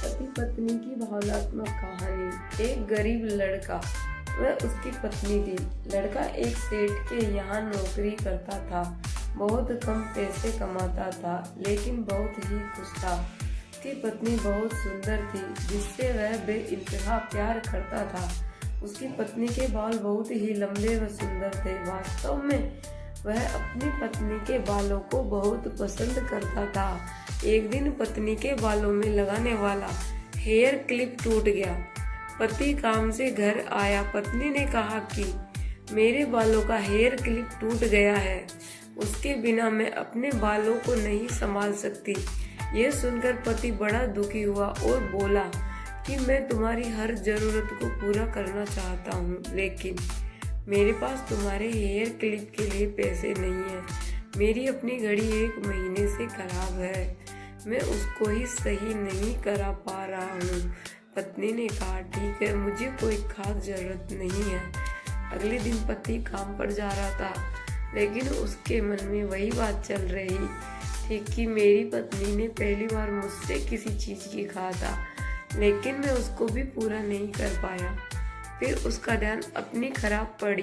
पति पत्नी की भावनात्मक कहानी। एक गरीब लड़का वह उसकी पत्नी थी। लड़का एक सेठ के यहाँ नौकरी करता था। बहुत कम पैसे कमाता था, लेकिन बहुत ही खुश था। उसकी पत्नी बहुत सुंदर थी, जिससे वह बेइंतहा प्यार करता था। उसकी पत्नी के बाल बहुत ही लंबे व सुंदर थे। वास्तव में वह अपनी पत्नी के बालों को बहुत पसंद करता था। एक दिन पत्नी के बालों में लगाने वाला हेयर क्लिप टूट गया। पति काम से घर आया। पत्नी ने कहा कि मेरे बालों का हेयर क्लिप टूट गया है, उसके बिना मैं अपने बालों को नहीं संभाल सकती। यह सुनकर पति बड़ा दुखी हुआ और बोला कि मैं तुम्हारी हर जरूरत को पूरा करना चाहता हूँ, लेकिन मेरे पास तुम्हारे हेयर क्लिप के लिए पैसे नहीं है। मेरी अपनी घड़ी 1 महीने से खराब है, मैं उसको ही सही नहीं करा पा रहा हूँ। पत्नी ने कहा ठीक है, मुझे कोई खास जरूरत नहीं है। अगले दिन पति काम पर जा रहा था, लेकिन उसके मन में वही बात चल रही थी कि मेरी पत्नी ने पहली बार मुझसे किसी चीज़ की कहा था, लेकिन मैं उसको भी पूरा नहीं कर पाया। फिर उसका ध्यान अपनी खराब पड़ी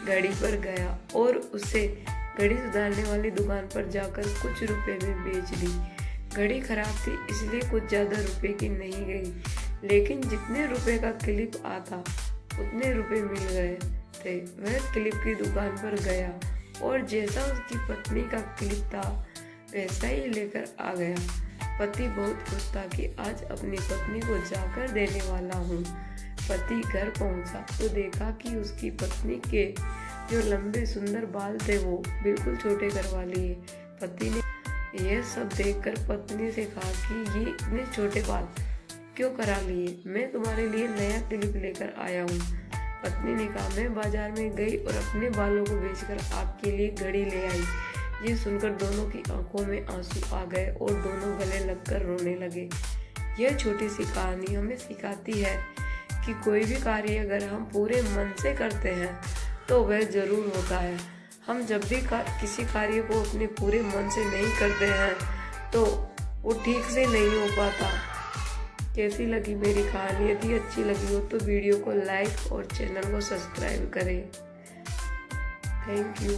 घड़ी पर गया और उसे घड़ी सुधारने वाली दुकान पर जाकर कुछ रुपए में बेच दी। घड़ी खराब थी, इसलिए कुछ ज़्यादा रुपए की नहीं गई, लेकिन जितने रुपए का क्लिप आता उतने रुपए मिल गए थे। वह क्लिप की दुकान पर गया और जैसा उसकी पत्नी का क्लिप था वैसा ही लेकर आ गया। पति बहुत खुश था कि आज अपनी पत्नी को जाकर देने वाला हूँ। पति घर पहुंचा तो देखा कि उसकी पत्नी के जो लंबे सुंदर बाल थे वो बिल्कुल छोटे करवा लिए। पति ने यह सब देखकर पत्नी से कहा कि ये इतने छोटे बाल क्यों करा लिए, मैं तुम्हारे लिए नया क्लिप लेकर आया हूँ। पत्नी ने कहा मैं बाजार में गई और अपने बालों को बेचकर आपके लिए घड़ी ले आई। ये सुनकर दोनों की आंखों में आंसू आ गए और दोनों गले लगकर रोने लगे। यह छोटी सी कहानी हमें सिखाती है कि कोई भी कार्य अगर हम पूरे मन से करते हैं तो वह जरूर होता है। हम जब भी किसी कार्य को अपने पूरे मन से नहीं करते हैं तो वो ठीक से नहीं हो पाता। कैसी लगी मेरी कहानी? यदि अच्छी लगी हो तो वीडियो को लाइक और चैनल को सब्सक्राइब करें। Thank you.